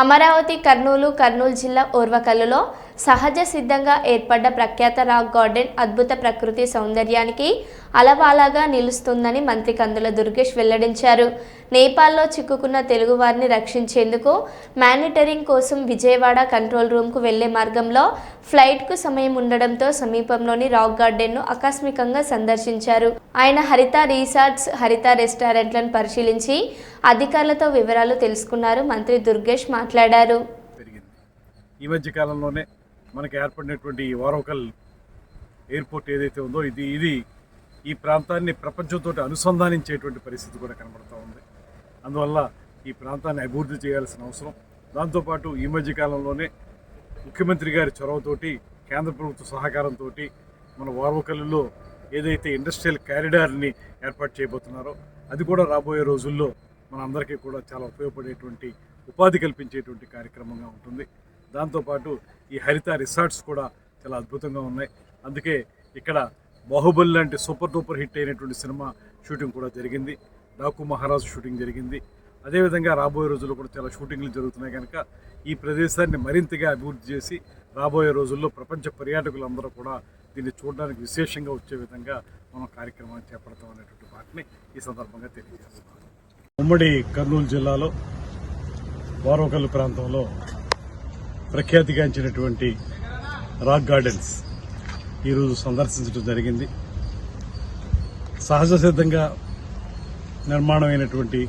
అమరావతి కర్నూలు జిల్లా ఓర్వకల్లులో సహజ సిద్ధంగా ఏర్పడ్డ ప్రఖ్యాత రాక్ గార్డెన్ అద్భుత ప్రకృతి సౌందర్యానికి అలవాలాగా నిలుస్తుందని మంత్రి కందుల దుర్గేష్ వెల్లడించారు. నేపాల్లో చిక్కుకున్న తెలుగువారిని రక్షించేందుకు మానిటరింగ్ కోసం విజయవాడ కంట్రోల్ రూమ్కు వెళ్లే మార్గంలో ఫ్లైట్కు సమయం ఉండడంతో సమీపంలోని రాక్ గార్డెన్ను ఆకస్మికంగా సందర్శించారు. ఆయన హరిత రిసార్ట్స్, హరిత రెస్టారెంట్లను పరిశీలించి అధికారులతో వివరాలు తెలుసుకున్నారు. మంత్రి దుర్గేష్ మాట్లాడారు. ఈ మధ్య కాలంలోనే మనకి ఏర్పడినటువంటి ఈ ఓర్వకల్ ఎయిర్పోర్ట్ ఏదైతే ఉందో ఇది ఈ ప్రాంతాన్ని ప్రపంచంతో అనుసంధానించేటువంటి పరిస్థితి కూడా కనబడుతూ ఉంది. అందువల్ల ఈ ప్రాంతాన్ని అభివృద్ధి చేయాల్సిన అవసరం. దాంతోపాటు ఈ మధ్య కాలంలోనే ముఖ్యమంత్రి గారి చొరవతోటి, కేంద్ర ప్రభుత్వ సహకారంతో మన ఓర్వకల్లులో ఏదైతే ఇండస్ట్రియల్ కారిడార్ని ఏర్పాటు చేయబోతున్నారో అది కూడా రాబోయే రోజుల్లో మనందరికీ కూడా చాలా ఉపయోగపడేటువంటి, ఉపాధి కల్పించేటువంటి కార్యక్రమంగా ఉంటుంది. దాంతోపాటు ఈ హరిత రిసార్ట్స్ కూడా చాలా అద్భుతంగా ఉన్నాయి. అందుకే ఇక్కడ బాహుబలి లాంటి సూపర్ డూపర్ హిట్ అయినటువంటి సినిమా షూటింగ్ కూడా జరిగింది. డాకు మహారాజు షూటింగ్ జరిగింది. అదేవిధంగా రాబోయే రోజుల్లో కూడా చాలా షూటింగ్లు జరుగుతున్నాయి. కనుక ఈ ప్రదేశాన్ని మరింతగా అభివృద్ధి చేసి రాబోయే రోజుల్లో ప్రపంచ పర్యాటకులందరూ కూడా దీన్ని చూడడానికి విశేషంగా వచ్చే విధంగా మనం కార్యక్రమాన్ని చేపడతాం అనేటువంటి వాటిని ఈ సందర్భంగా తెలియజేస్తున్నాం. ఉమ్మడి కర్నూలు జిల్లాలో ఓర్వకల్లు ప్రాంతంలో ప్రఖ్యాతిగాంచినటువంటి రాక్ గార్డెన్స్ ఈరోజు సందర్శించడం జరిగింది. సహజ సిద్ధంగా నిర్మాణమైనటువంటి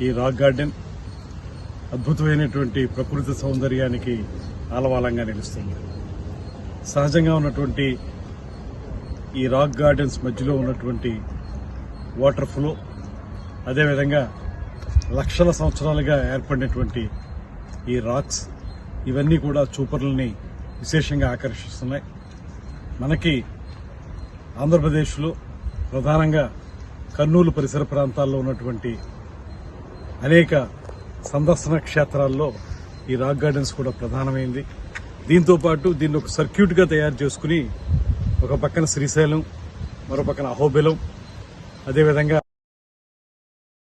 ఈ రాక్ గార్డెన్ అద్భుతమైనటువంటి ప్రకృతి సౌందర్యానికి ఆలవాలంగా నిలుస్తుంది. సహజంగా ఉన్నటువంటి ఈ రాక్ గార్డెన్స్ మధ్యలో ఉన్నటువంటి వాటర్ ఫ్లో, అదేవిధంగా లక్షల సంవత్సరాలుగా ఏర్పడినటువంటి ఈ రాక్స్, ఇవన్నీ కూడా చూపరులని విశేషంగా ఆకర్షిస్తున్నాయి. మనకి ఆంధ్రప్రదేశ్లో ప్రధానంగా కర్నూలు పరిసర ప్రాంతాల్లో ఉన్నటువంటి అనేక సందర్శన క్షేత్రాల్లో ఈ రాక్ గార్డెన్స్ కూడా ప్రధానమైంది. దీంతోపాటు దీన్ని ఒక సర్క్యూట్గా తయారు చేసుకుని ఒక పక్కన శ్రీశైలం, మరో పక్కన అహోబిలం, అదేవిధంగా